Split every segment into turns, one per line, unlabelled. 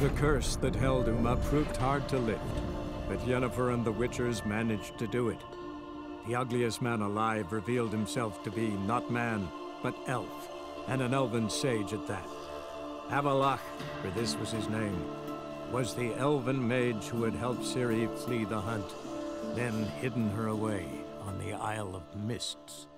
The curse that held Uma proved hard to lift, but Yennefer and the Witchers managed to do it. The ugliest man alive revealed himself to be not man, but elf, and an elven sage at that. Avalach, for this was his name, was the elven mage who had helped Ciri flee the hunt, then hidden her away on the Isle of Mists.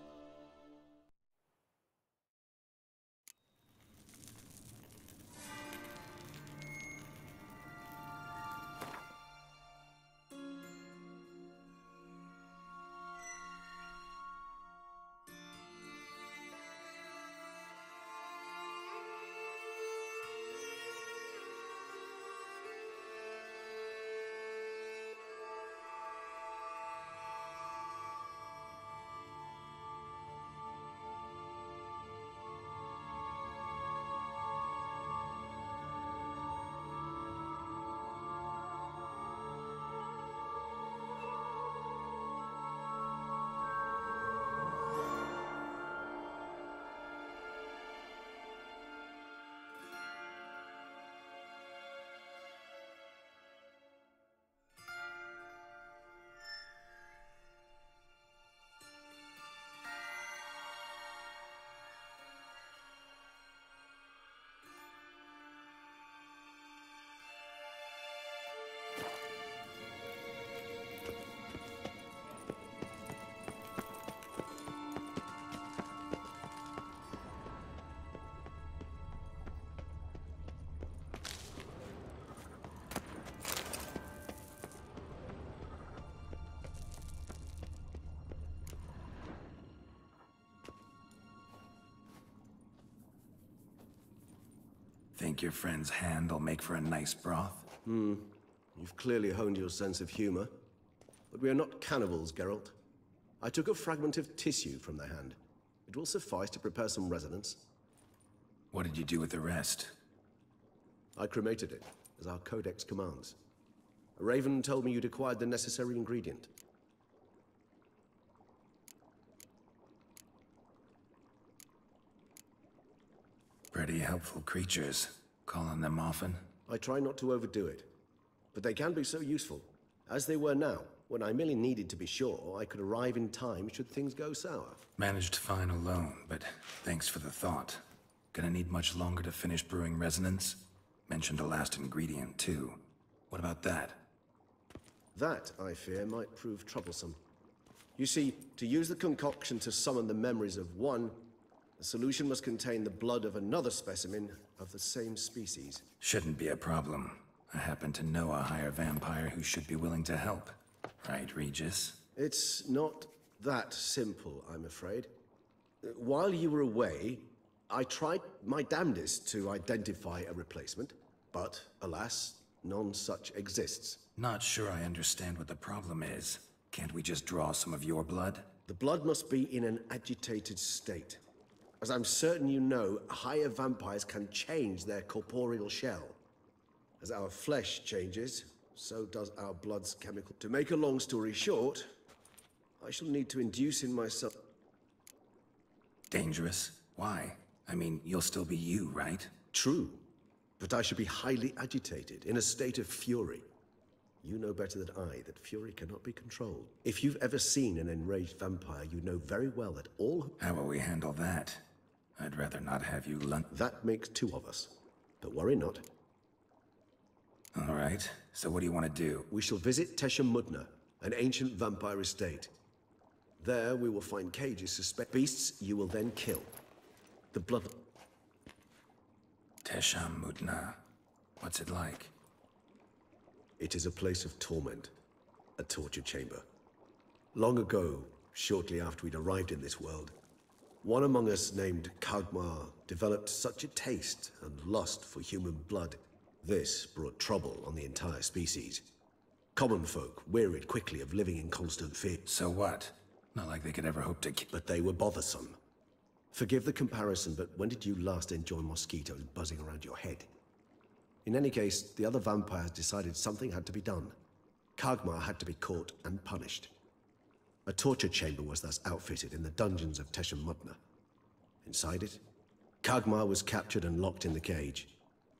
Think your friend's hand will make for a nice broth?
You've clearly honed your sense of humor. But we are not cannibals, Geralt. I took a fragment of tissue from their hand. It will suffice to prepare some resonance.
What did you do with the rest?
I cremated it, as our codex commands. A raven told me you'd acquired the necessary ingredient.
Pretty helpful creatures. Call on them often?
I try not to overdo it, but they can be so useful, as they were now, when I merely needed to be sure I could arrive in time should things go sour.
Managed fine alone, but thanks for the thought. Gonna need much longer to finish brewing resonance? Mentioned a last ingredient, too. What about that?
That, I fear, might prove troublesome. You see, to use the concoction to summon the memories of one, the solution must contain the blood of another specimen of the same species.
Shouldn't be a problem. I happen to know a higher vampire who should be willing to help. Right, Regis?
It's not that simple, I'm afraid. While you were away, I tried my damnedest to identify a replacement, but alas, none such exists.
Not sure I understand what the problem is. Can't we just draw some of your blood?
The blood must be in an agitated state. As I'm certain you know, higher vampires can change their corporeal shell. As our flesh changes, so does our blood's chemical. To make a long story short, I shall need to induce in myself...
Dangerous? Why? I mean, you'll still be you, right?
True, but I should be highly agitated, in a state of fury. You know better than I that fury cannot be controlled. If you've ever seen an enraged vampire, you know very well that all...
How will we handle that? I'd rather not have you
That makes two of us. But worry not.
All right, so what do you want to do?
We shall visit Tesha Mudna, an ancient vampire estate. There we will find cages suspect beasts you will then kill. The blood...
Tesha Mudna. What's it like?
It is a place of torment, a torture chamber. Long ago, shortly after we'd arrived in this world, one among us named Kagmar developed such a taste and lust for human blood. This brought trouble on the entire species. Common folk wearied quickly of living in constant fear.
So what? Not like they could ever hope to
But they were bothersome. Forgive the comparison, but when did you last enjoy mosquitoes buzzing around your head? In any case, the other vampires decided something had to be done. Kagmar had to be caught and punished. A torture chamber was thus outfitted in the dungeons of Tesha Mudna. Inside it, Kagmar was captured and locked in the cage.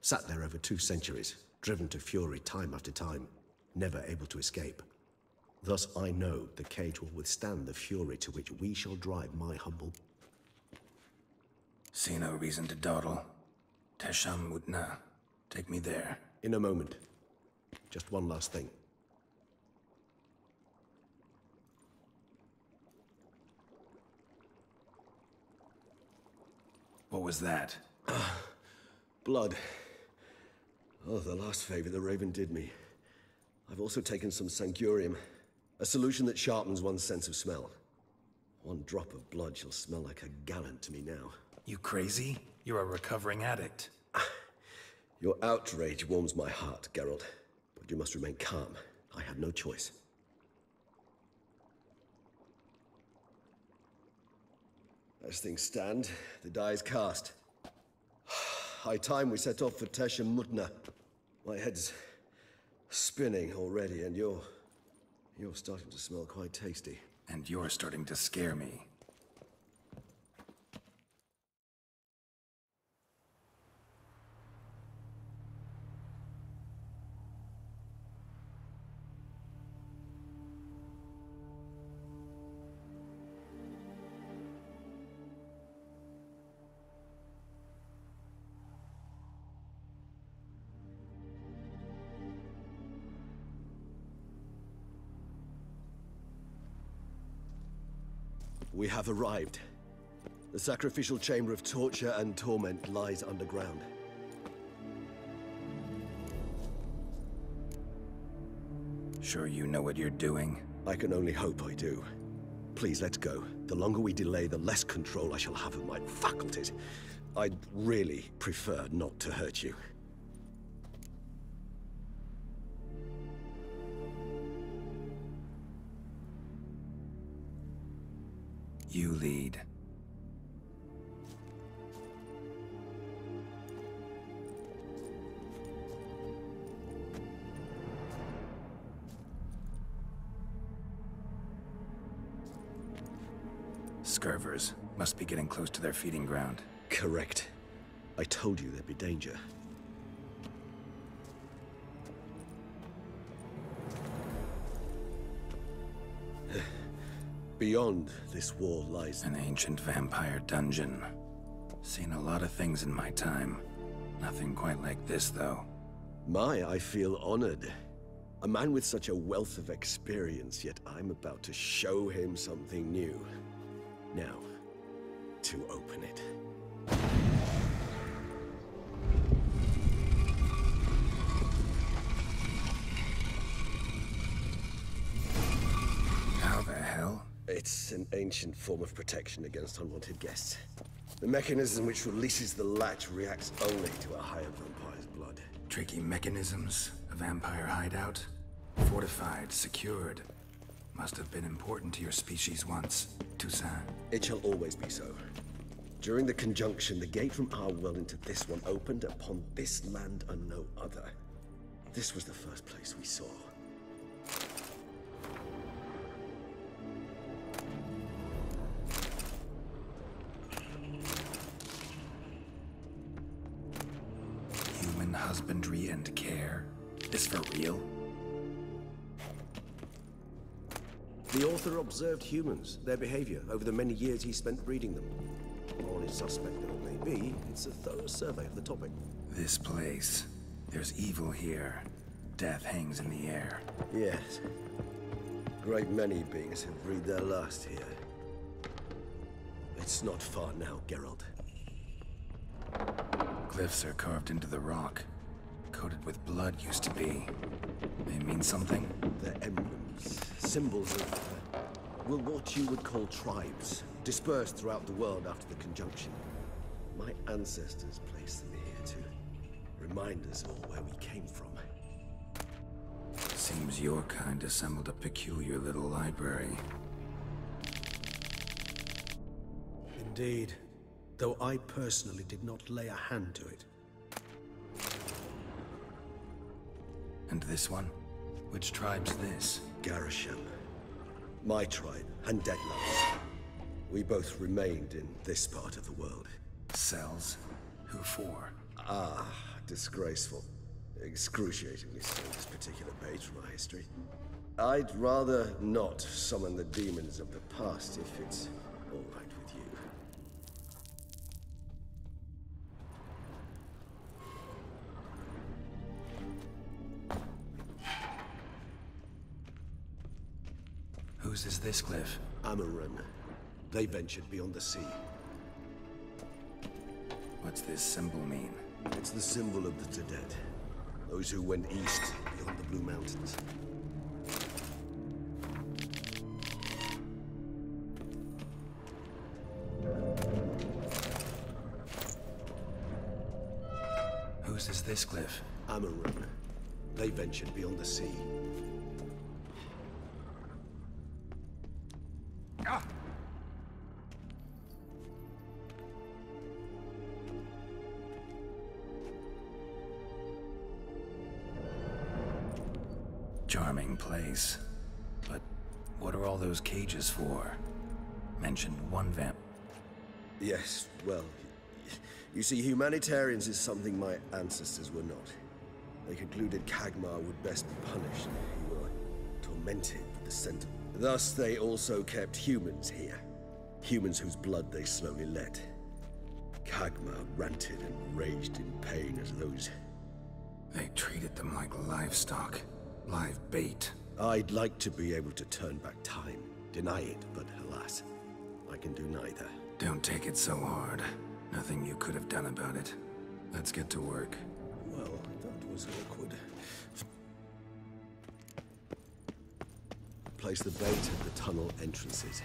Sat there over 2 centuries, driven to fury time after time, never able to escape. Thus I know the cage will withstand the fury to which we shall drive my humble...
See no reason to dawdle. Tesham Mutna. Take me there.
In a moment. Just one last thing.
What was that?
Blood. Oh, the last favor the Raven did me. I've also taken some Sancurium, a solution that sharpens one's sense of smell. One drop of blood shall smell like a gallon to me now.
You crazy? You're a recovering addict.
Your outrage warms my heart, Geralt. But you must remain calm. I have no choice. As things stand, the die is cast. High time we set off for Tesham Mutna. My head's spinning already, and you're starting to smell quite tasty.
And you're starting to scare me.
We have arrived. The sacrificial chamber of torture and torment lies underground.
Sure you know what you're doing?
I can only hope I do. Please, let's go. The longer we delay, the less control I shall have of my faculties. I'd really prefer not to hurt you.
You lead. Scurvers must be getting close to their feeding ground.
Correct. I told you there'd be danger. Beyond this wall lies
An ancient vampire dungeon. Seen a lot of things in my time. Nothing quite like this, though.
I feel honored. A man with such a wealth of experience, yet I'm about to show him something new. Now, to open it.
How the hell?
It's an ancient form of protection against unwanted guests. The mechanism which releases the latch reacts only to a higher vampire's blood.
Tricky mechanisms, a vampire hideout. Fortified, secured. Must have been important to your species once, Toussaint.
It shall always be so. During the conjunction, the gate from our world into this one opened upon this land and no other. This was the first place we saw.
Human husbandry and care. This for real?
The author observed humans, their behavior, over the many years he spent breeding them. More is suspect than it may be, it's a thorough survey of the topic.
This place. There's evil here. Death hangs in the air.
Yes. Great many beings have breathed their last here. It's not far now, Geralt.
Glyphs are carved into the rock. Coated with blood used to be. They mean something?
They're emblems, symbols of, what you would call tribes, dispersed throughout the world after the conjunction. My ancestors placed them here to remind us all where we came from.
Seems your kind assembled a peculiar little library.
Indeed, though I personally did not lay a hand to it.
And this one? Which tribe's this?
Garisham. My tribe, and Deadlands. We both remained in this part of the world.
Cells? Who for?
Ah, disgraceful. Excruciatingly so, this particular page from our history. I'd rather not summon the demons of the past if it's all right with you.
Whose is this cliff?
Amaran. They ventured beyond the sea.
What's this symbol mean?
It's the symbol of the Dead. Those who went east beyond the Blue Mountains.
Whose is this cliff?
Amaran. They ventured beyond the sea.
Charming place. But what are all those cages for? Mentioned one vamp.
Yes, well, you see, humanitarians is something my ancestors were not. They concluded Kagmar would best be punished if he were tormented with the scent. Thus, they also kept humans here. Humans whose blood they slowly let. Kagmar ranted and raged in pain as those...
They treated them like livestock. Live bait.
I'd like to be able to turn back time, deny it, but alas, I can do neither.
Don't take it so hard. Nothing you could have done about it. Let's get to work.
Well, that was awkward. Place the bait at the tunnel entrances.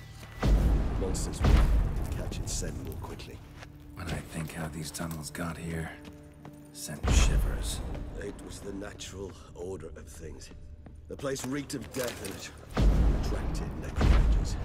Monsters will catch its scent more quickly.
When I think how these tunnels got here, sent shivers.
It was the natural order of things. The place reeked of death and it attracted necromancers.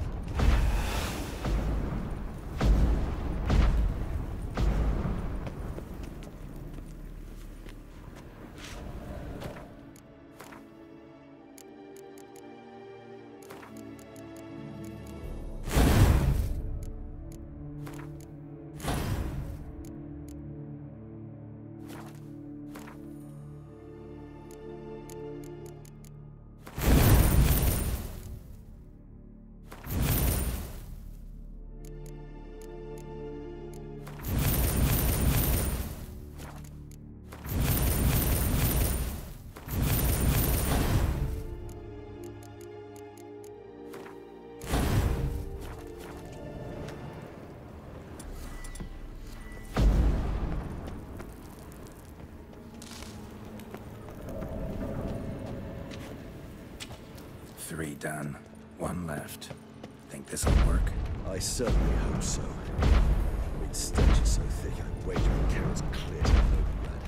Three done. One left. Think this'll work?
I certainly hope so. Its stench is so thick, I wager the carrot's clear to the local lad.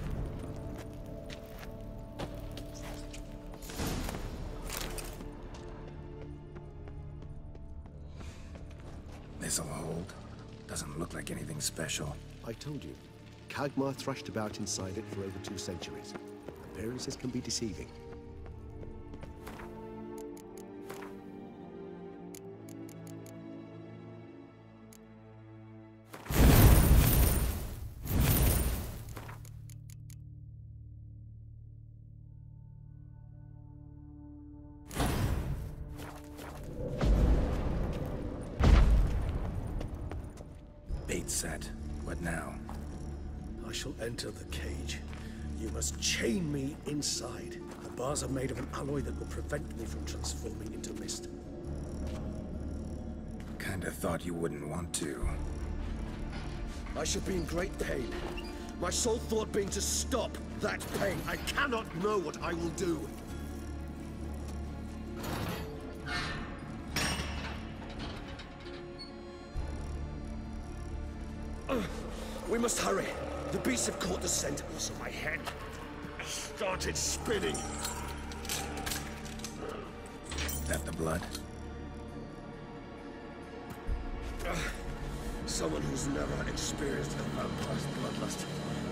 This'll hold. Doesn't look like anything special.
I told you, Kagmar thrashed about inside it for over 2 centuries. Appearances can be deceiving.
Bait set. What now?
I shall enter the cage. You must chain me inside. The bars are made of an alloy that will prevent me from transforming into mist.
Kinda thought you wouldn't want to.
I shall be in great pain. My sole thought being to stop that pain. I cannot know what I will do. We must hurry. The beasts have caught the scent. Also, my head started spinning.
That the blood?
Someone who's never experienced a vampire's bloodlust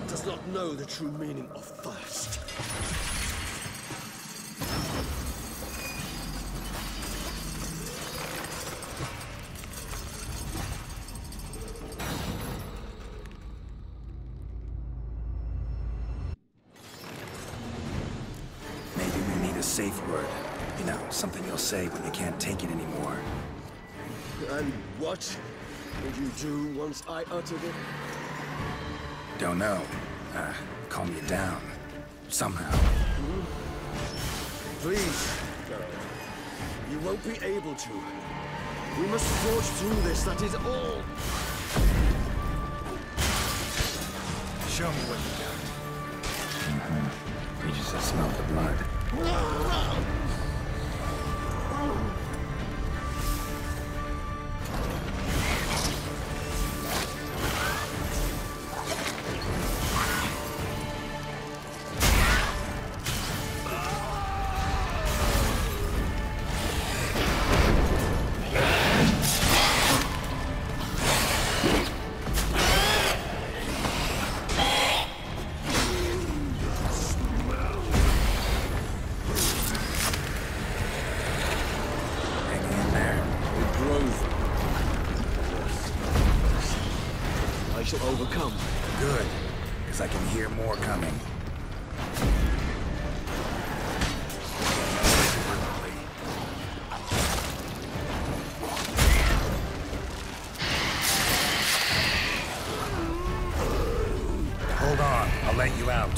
does not know the true meaning of thirst.
safe word. You know, something you'll say when you can't take it anymore.
And what would you do once I uttered it?
Don't know. Calm you down. Somehow.
Please, Geralt. You won't be able to. We must forge through this, that is all.
Show me what you got. You just smell the blood.
I shall overcome.
Good, because I can hear more coming. Hold on, I'll let you out.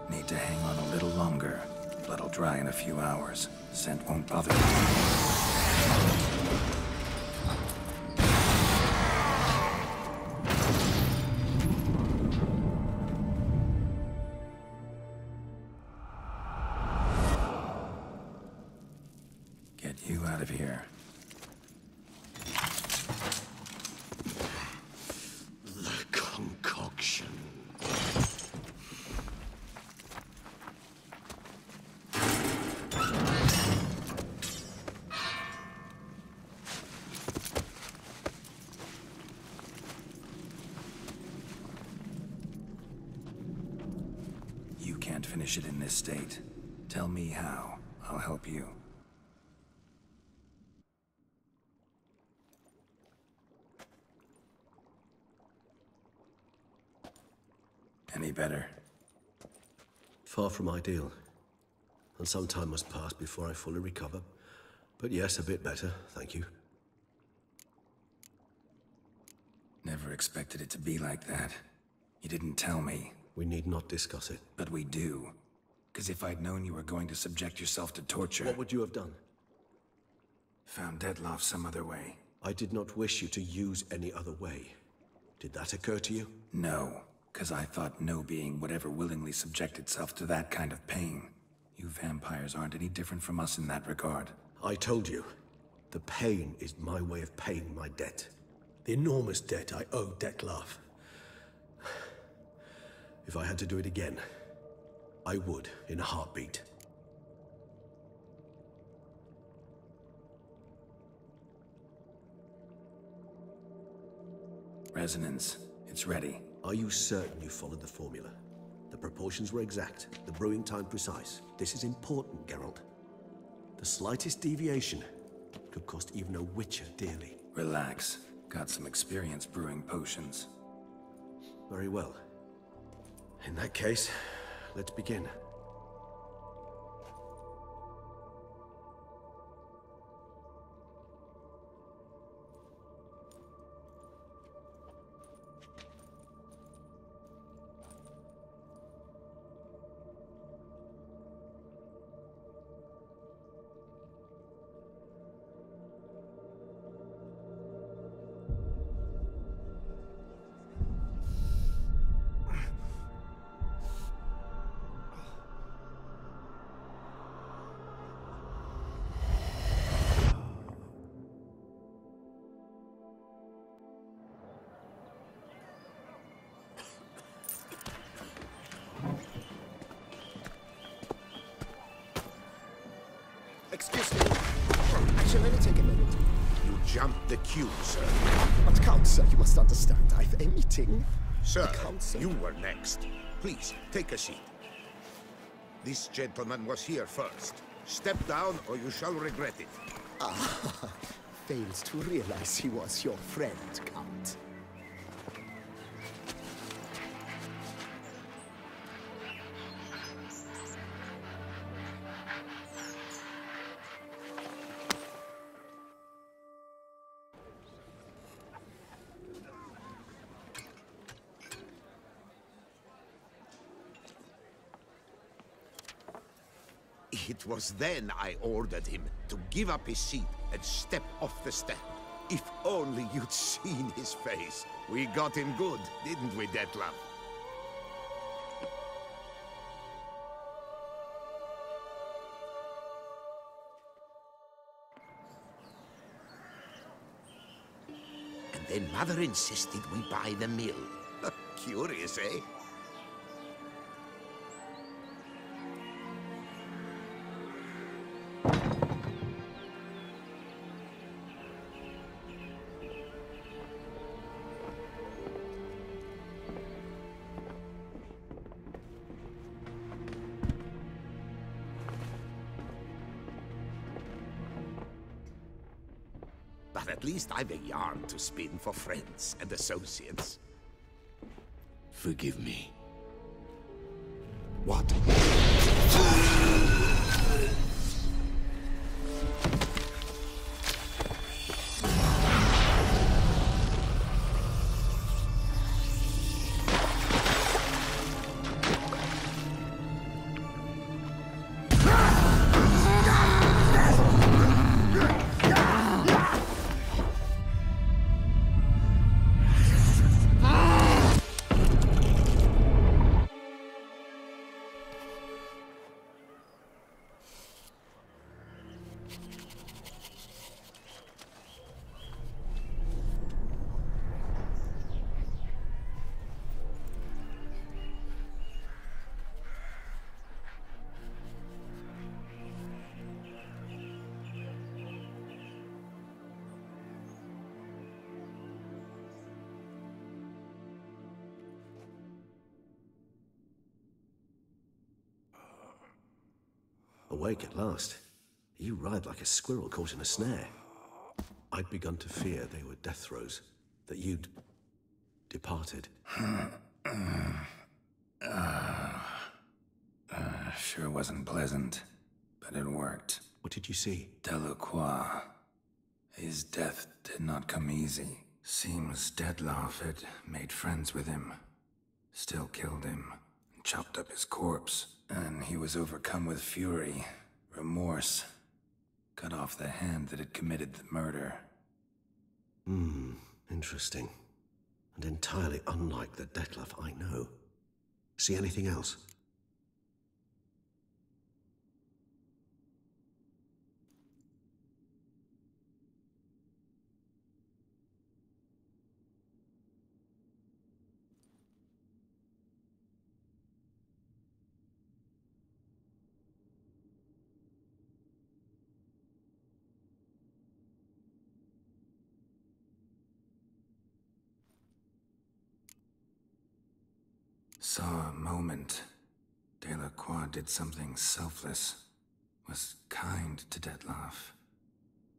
Need to hang on a little longer. Blood'll dry in a few hours. Scent won't bother you. Get you out of here.
The concoction.
You can't finish it in this state. Tell me how. I'll help you. Any better?
Far from ideal. And some time must pass before I fully recover. But yes, a bit better, thank you.
Never expected it to be like that. You didn't tell me.
We need not discuss it.
But we do. Because if I'd known you were going to subject yourself to torture...
What would you have done?
Found Dettlaff some other way.
I did not wish you to use any other way. Did that occur to you?
No. Because I thought no being would ever willingly subject itself to that kind of pain. You vampires aren't any different from us in that regard.
I told you. The pain is my way of paying my debt.
The enormous debt I owe Dettlaff.
If I had to do it again, I would, in a heartbeat.
Resonance. It's ready.
Are you certain you followed the formula? The proportions were exact, the brewing time precise. This is important, Geralt. The slightest deviation could cost even a Witcher dearly.
Relax. Got some experience brewing potions.
Very well. In that case, let's begin.
take a minute.
You jumped the queue, sir.
But Count, sir, you must understand, I've a meeting.
Sir,
The council.
you were next. Please, take a seat. This gentleman was here first. Step down or you shall regret it.
Fails to realize he was your friend, Count.
It was then I ordered him to give up his seat and step off the stand. If only you'd seen his face. We got him good, didn't we, Detlef? And then Mother insisted we buy the mill. Curious, eh? But at least I've a yarn to spin for friends and associates.
Forgive me.
What?
Awake at last. You ride like a squirrel caught in a snare. I'd begun to fear they were death throes, that you'd departed.
Sure wasn't pleasant, but it worked.
What did you see?
Delacroix. His death did not come easy. Seems Detlef had made friends with him. Still killed him, and chopped up his corpse. And he was overcome with fury, remorse. Cut off the hand that had committed the murder.
Interesting. And entirely unlike the Detlef I know. See anything else?
Saw a moment. Delacroix did something selfless. Was kind to Detlef.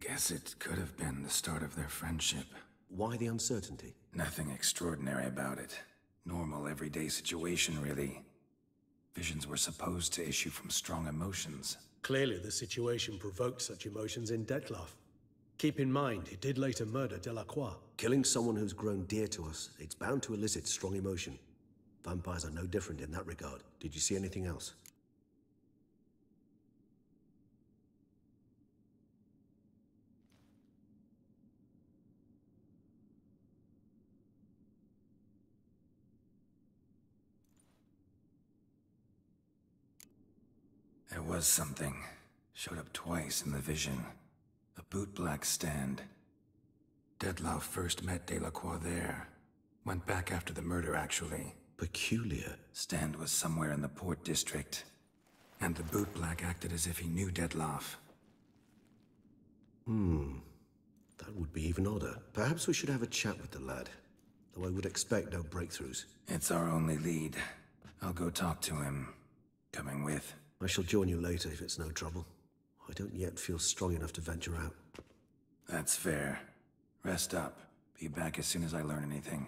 Guess it could have been the start of their friendship.
Why the uncertainty?
Nothing extraordinary about it. Normal, everyday situation, really. Visions were supposed to issue from strong emotions.
Clearly, the situation provoked such emotions in Detlef. Keep in mind, he did later murder Delacroix.
Killing someone who's grown dear to us, it's bound to elicit strong emotion. Vampires are no different in that regard. Did you see anything else?
There was something. Showed up twice in the vision. A bootblack stand. Detlef first met Delacroix there. Went back after the murder, actually.
Peculiar.
Stand was somewhere in the port district. And the bootblack acted as if he knew Detlef.
That would be even odder. Perhaps we should have a chat with the lad, though I would expect no breakthroughs.
It's our only lead. I'll go talk to him. Coming with?
I shall join you later if it's no trouble. I don't yet feel strong enough to venture out.
That's fair. Rest up. Be back as soon as I learn anything.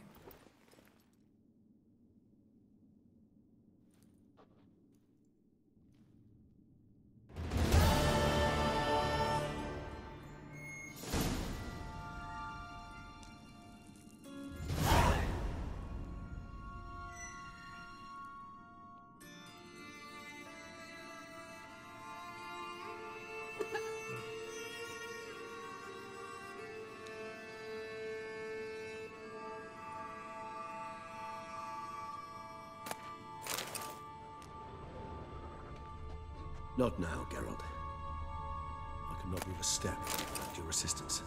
Not now, Geralt. I cannot move a step without your assistance.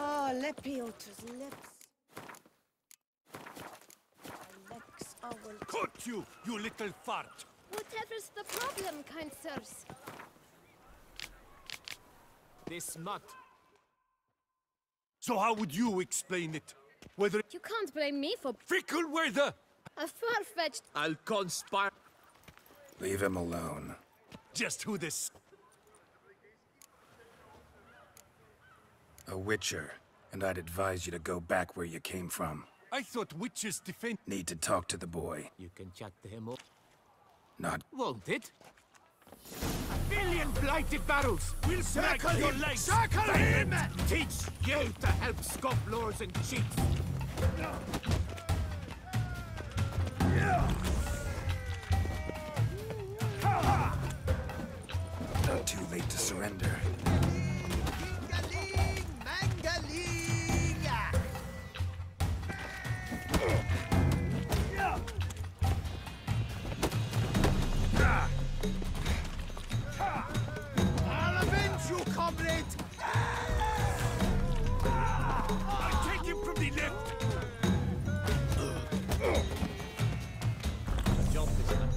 Oh, Lepiota's lips. My legs are well.
Cut you, you little fart!
Whatever's the problem, kind sirs?
This nut. So how would you explain it? Whether
You can't blame me for
fickle weather?
a far-fetched.
I'll conspire.
Leave him alone.
Just who this?
A witcher, and I'd advise you to go back where you came from.
I thought witches defend.
Need to talk to the boy.
You can chat to him up,
Not
won't it? A billion blighted barrels will smack your legs.
Circle him!
Teach you to help scofflors and cheats.
too late to surrender.
Mangaling! Mangaling! I'll avenge you, comrade!
I'll take him from the left. Jump is enough.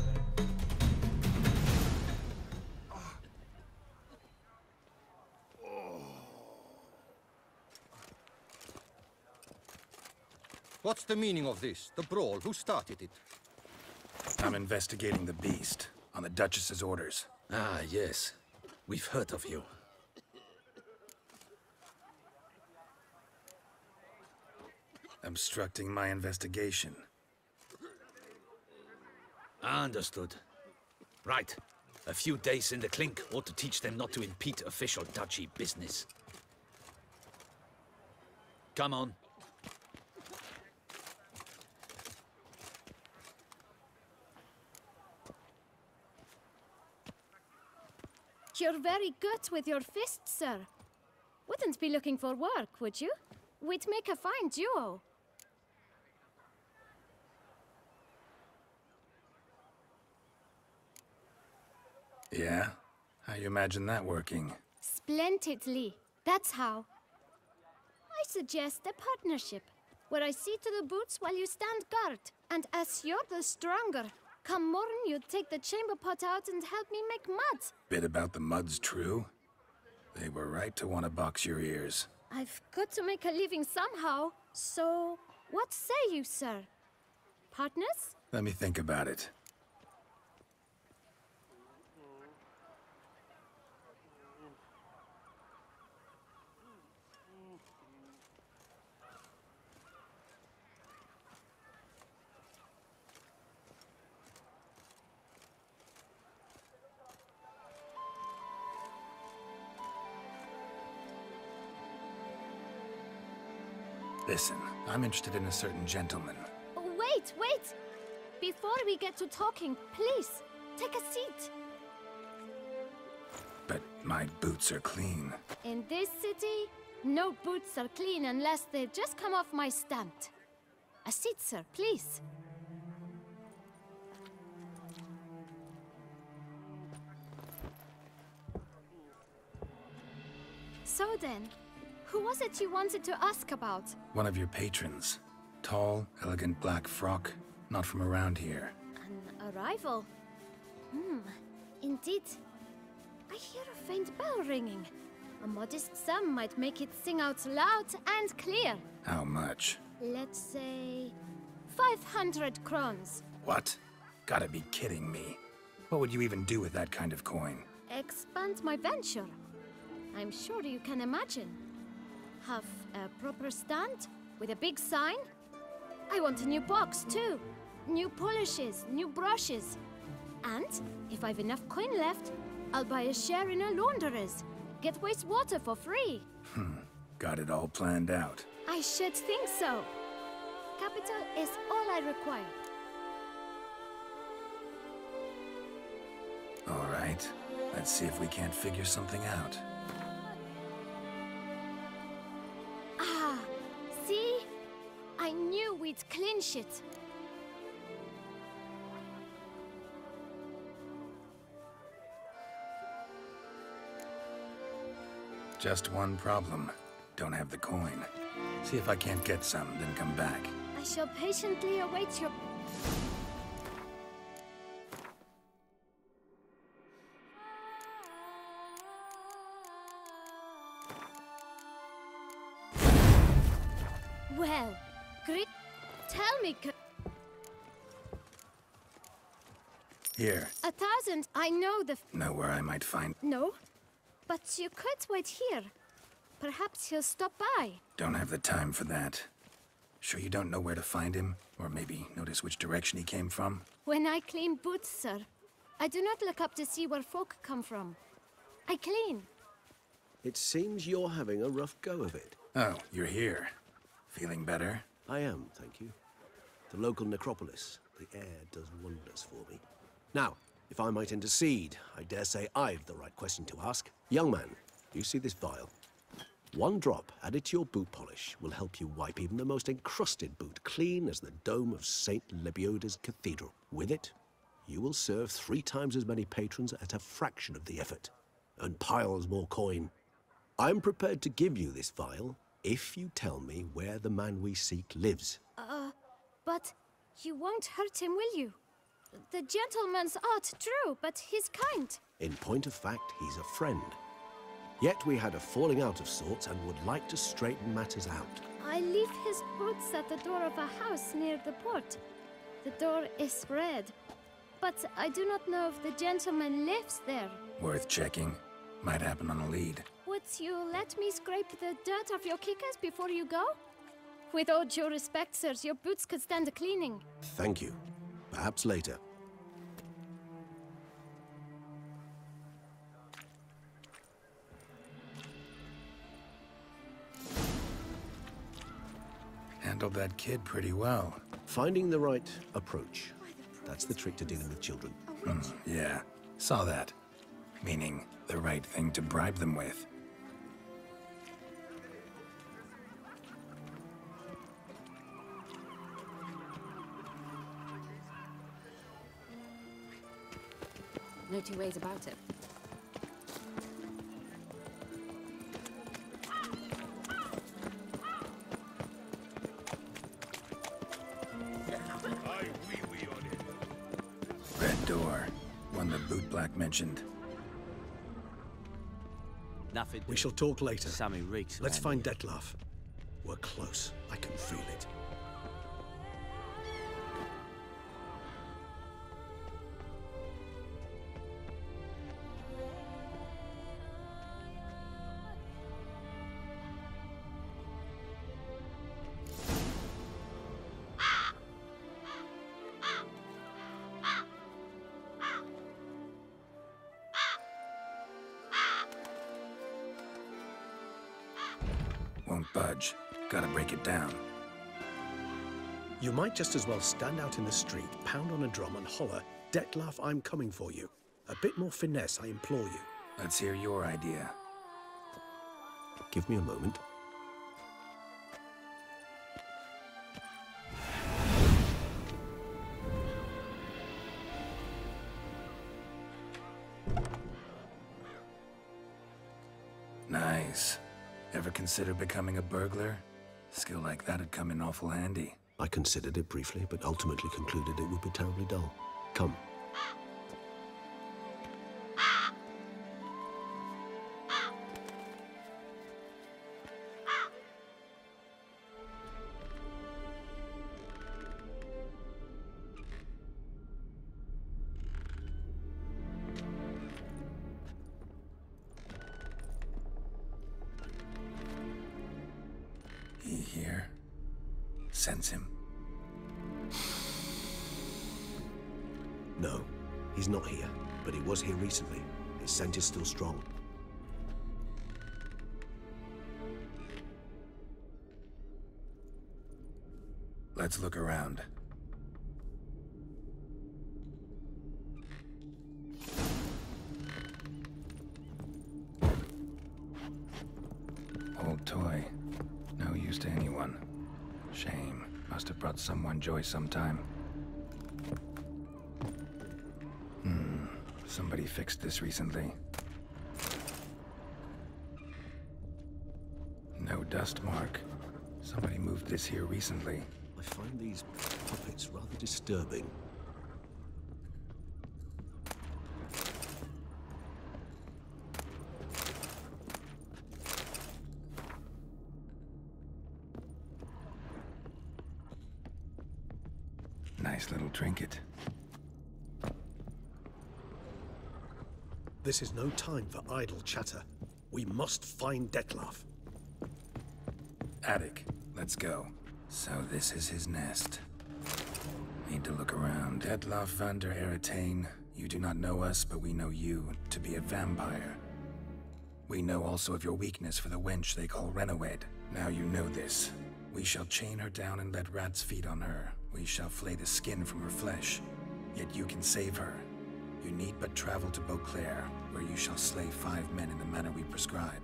What's the meaning of this? The brawl? Who started it?
I'm investigating the beast, on the Duchess's orders.
Ah, yes. We've heard of you.
Obstructing my investigation.
Understood. Right. A few days in the clink ought to teach them not to impede official duchy business. Come on.
You're very good with your fists, sir. Wouldn't be looking for work, would you? We'd make a fine duo.
Yeah? How you imagine that working?
Splendidly. That's how. I suggest a partnership, where I see to the boots while you stand guard. And as you're the stronger, come morn you take the chamber pot out and help me make mud.
Bit about the mud's true? They were right to want to box your ears.
I've got to make a living somehow, so what say you, sir? Partners?
Let me think about it. Listen, I'm interested in a certain gentleman.
Wait, wait! Before we get to talking, please, take a seat.
But my boots are clean.
In this city, no boots are clean unless they just come off my stand. A seat, sir, please. So then, who was it you wanted to ask about?
One of your patrons. Tall, elegant black frock. Not from around here.
An arrival? Indeed. I hear a faint bell ringing. A modest sum might make it sing out loud and clear.
How much?
Let's say 500 crowns.
What? Gotta be kidding me. What would you even do with that kind of coin?
Expand my venture. I'm sure you can imagine. Have a proper stand with a big sign. I want a new box too. New polishes, new brushes. And if I've enough coin left, I'll buy a share in a launderer's. Get wastewater for free.
Got it all planned out.
I should think so. Capital is all I require.
All right. Let's see if we can't figure something out.
Ah, see? I knew we'd clinch it.
Just one problem. Don't have the coin. See if I can't get some, then come back.
I shall patiently await your... Well, great. Tell me,
Here.
1,000. I know the...
Know where I might find...
No, but you could wait here. Perhaps he'll stop by.
Don't have the time for that. Sure you don't know where to find him? Or maybe notice which direction he came from?
When I clean boots, sir, I do not look up to see where folk come from. I clean.
It seems you're having a rough go of it.
Oh, you're here. Feeling better?
I am, thank you. The local necropolis. The air does wonders for me. Now, if I might intercede, I dare say I've the right question to ask. Young man, you see this vial? One drop added to your boot polish will help you wipe even the most encrusted boot clean as the dome of St. Lebioda's cathedral. With it, you will serve 3 times as many patrons at a fraction of the effort, and piles more coin. I'm prepared to give you this vial if you tell me where the man we seek lives.
But you won't hurt him, will you? The gentleman's odd, true, but he's kind.
In point of fact, he's a friend. Yet we had a falling out of sorts and would like to straighten matters out.
I leave his boots at the door of a house near the port. The door is red, but I do not know if the gentleman lives there.
Worth checking. Might happen on a lead.
Would you let me scrape the dirt off your kickers before you go? With all due respect, sirs, your boots could stand a cleaning.
Thank you. Perhaps later.
Handled that kid pretty well.
Finding the right approach. That's the trick to dealing with children.
Yeah, saw that. Meaning, the right thing to bribe them with.
No two ways about it.
Red door. One the boot black mentioned.
Nothing. We shall talk later.
Sammy reeks.
Let's find Detlef. We're close. I can feel it.
Won't budge. Gotta break it down.
You might just as well stand out in the street, pound on a drum and holler, "Dettlaff, I'm coming for you." A bit more finesse, I implore you.
Let's hear your idea.
Give me a moment.
Nice. Ever consider becoming a burglar? Skill like that'd come in awful handy.
I considered it briefly, but ultimately concluded it would be terribly dull. Come.
He here? Sense him.
No, he's not here, but he was here recently. His scent is still strong.
Let's look around. Old toy. No use to anyone. Shame. Must have brought someone joy sometime. Somebody fixed this recently. No dust mark. Somebody moved this here recently.
I find these puppets rather disturbing.
Nice little trinket.
This is no time for idle chatter. We must find Dettlaff.
Attic. Let's go. So this is his nest. Need to look around. Dettlaff van der Eretain. You do not know us, but we know you to be a vampire. We know also of your weakness for the wench they call Renawed. Now you know this. We shall chain her down and let rats feed on her. We shall flay the skin from her flesh. Yet you can save her. You need but travel to Beauclair, where you shall slay 5 men in the manner we prescribe.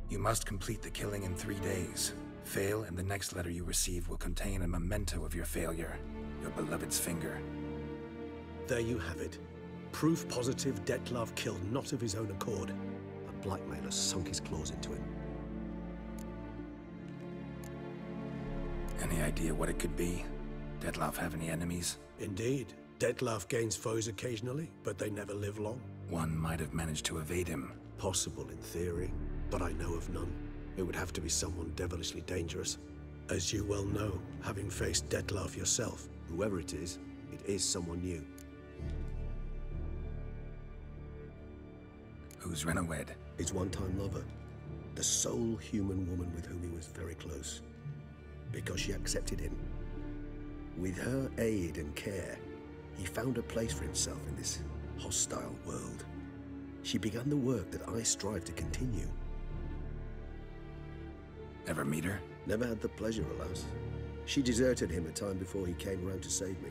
You must complete the killing in 3 days. Fail, and the next letter you receive will contain a memento of your failure. Your beloved's finger.
There you have it. Proof positive Dettlaff killed not of his own accord.
A blackmailer sunk his claws into him.
Any idea what it could be? Dettlaff have any enemies?
Indeed. Dettlaff gains foes occasionally, but they never live long.
One might have managed to evade him.
Possible in theory, but I know of none. It would have to be someone devilishly dangerous.
As you well know, having faced Dettlaff yourself.
Whoever it is someone new.
Who's Renawed?
His one-time lover. The sole human woman with whom he was very close. Because she accepted him. With her aid and care, he found a place for himself in this hostile world. She began the work that I strive to continue.
Ever meet her?
Never had the pleasure, alas. She deserted him a time before he came around to save me,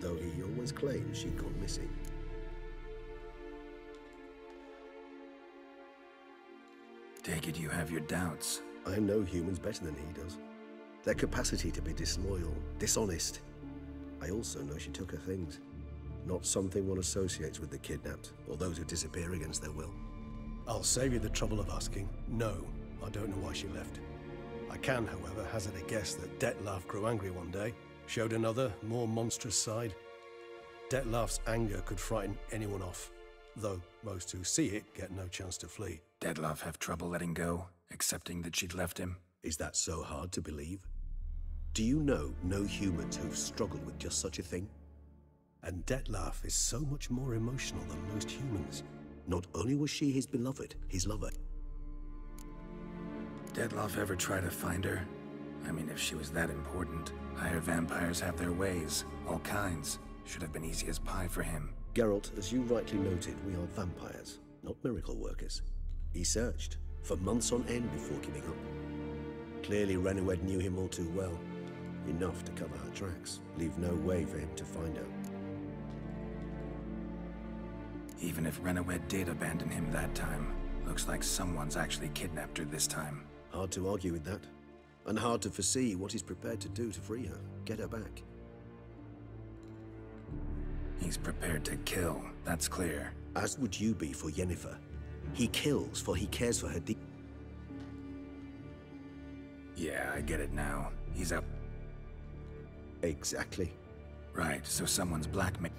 though he always claimed she'd gone missing.
Take it you have your doubts.
I know humans better than he does. Their capacity to be disloyal, dishonest. I also know she took her things. Not something one associates with the kidnapped, or those who disappear against their will.
I'll save you the trouble of asking. No, I don't know why she left. I can, however, hazard a guess that Dettlaff grew angry one day, showed another, more monstrous side. Dettlaff's anger could frighten anyone off, though most who see it get no chance to flee.
Dettlaff have trouble letting go, accepting that she'd left him?
Is that so hard to believe? Do you know no humans who've struggled with just such a thing?
And Dettlaff is so much more emotional than most humans.
Not only was she his beloved, his lover.
Dettlaff ever try to find her? I mean, if she was that important. Higher vampires have their ways, all kinds. Should have been easy as pie for him.
Geralt, as you rightly noted, we are vampires, not miracle workers. He searched for months on end before giving up. Clearly Renowed knew him all too well. Enough to cover our tracks. Leave no way for him to find out.
Even if Renowed did abandon him that time, looks like someone's actually kidnapped her this time.
Hard to argue with that. And hard to foresee what he's prepared to do to free her, get her back.
He's prepared to kill, that's clear.
As would you be for Yennefer. He kills for he cares for her deep.
Yeah, I get it now. He's up.
Exactly.
Right, so someone's blackmail.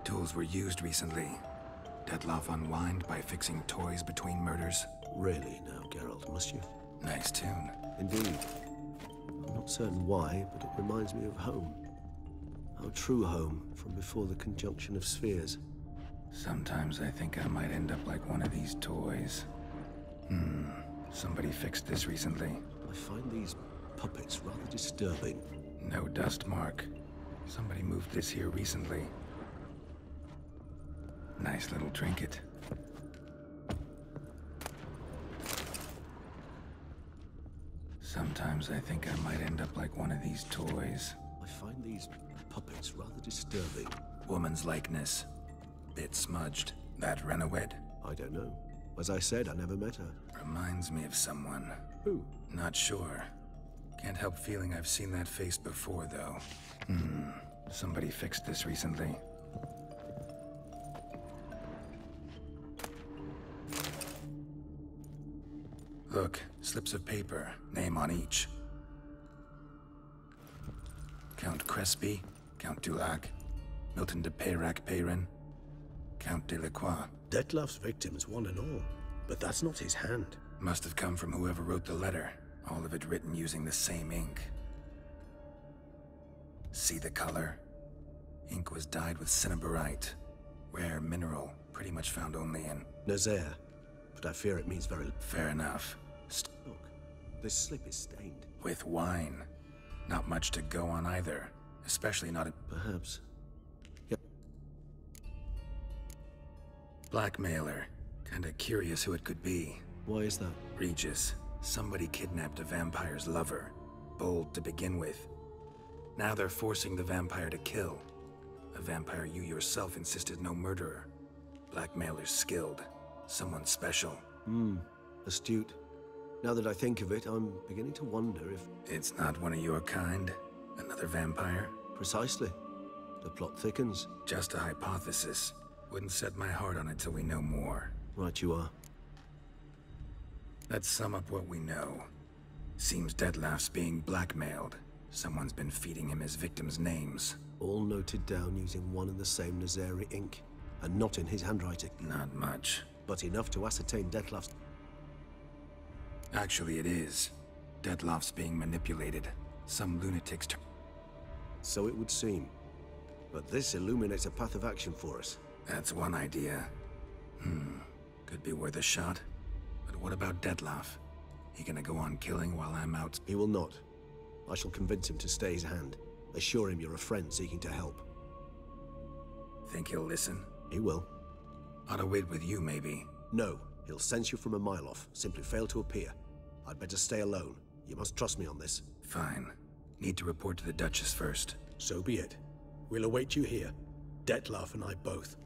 Tools were used recently. Dettlaff unwind by fixing toys between murders.
Really now, Geralt, must you?
Nice tune.
Indeed. I'm not certain why, but it reminds me of home. Our true home from before the conjunction of spheres.
Sometimes I think I might end up like one of these toys. Somebody fixed this recently.
I find these puppets rather disturbing.
No dust mark. Somebody moved this here recently. Nice little trinket. Sometimes I think I might end up like one of these toys.
I find these puppets rather disturbing.
Woman's likeness. Bit smudged. That Renowed?
I don't know. As I said, I never met her.
Reminds me of someone.
Who?
Not sure. Can't help feeling I've seen that face before, though. Somebody fixed this recently. Look, slips of paper, name on each. Count Crespi, Count Dulac, Milton de Peyrac-Peyrin, Count Delacroix.
Dettlaff's victims, one and all. But that's not his hand.
Must have come from whoever wrote the letter. All of it written using the same ink. See the color? Ink was dyed with cinnabarite. Rare mineral, pretty much found only in...
Nazaire. But I fear it means very...
Fair enough.
Look, this slip is stained.
With wine. Not much to go on either. Especially not...
Perhaps. Yep.
Blackmailer. Kinda curious who it could be.
Why is that?
Regis. Somebody kidnapped a vampire's lover. Bold to begin with. Now they're forcing the vampire to kill. A vampire you yourself insisted no murderer. Blackmailer's skilled. Someone special.
Astute. Now that I think of it, I'm beginning to wonder if...
It's not one of your kind? Another vampire?
Precisely. The plot thickens.
Just a hypothesis. Wouldn't set my heart on it till we know more.
Right you are.
Let's sum up what we know. Seems Dettlaff's being blackmailed. Someone's been feeding him his victims' names.
All noted down using one and the same Nazari ink. And not in his handwriting.
Not much.
But enough to ascertain Dettlaff's...
Actually, it is. Dettlaff's being manipulated. Some lunatics...
So it would seem. But this illuminates a path of action for us.
That's one idea. Could be worth a shot. But what about Dettlaff? He gonna go on killing while I'm out?
He will not. I shall convince him to stay his hand. Assure him you're a friend seeking to help.
Think he'll listen?
He will.
Ought to wait with you, maybe.
No. He'll sense you from a mile off. Simply fail to appear. I'd better stay alone. You must trust me on this.
Fine. Need to report to the Duchess first.
So be it. We'll await you here. Dettlaff and I both.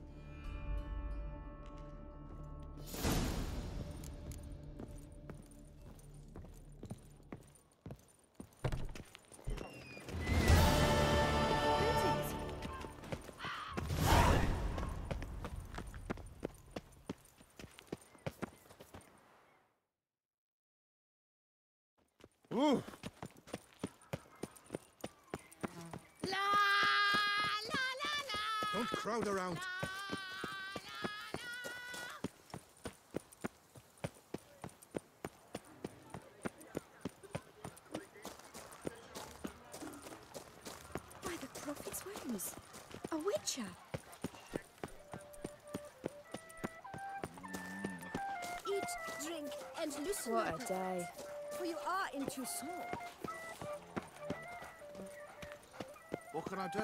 Ooh. Don't crowd around.
By the prophet's wounds. A witcher.
Eat, drink, and loosen
What
up,
a day.
for you are in Toussaint.
What can I do?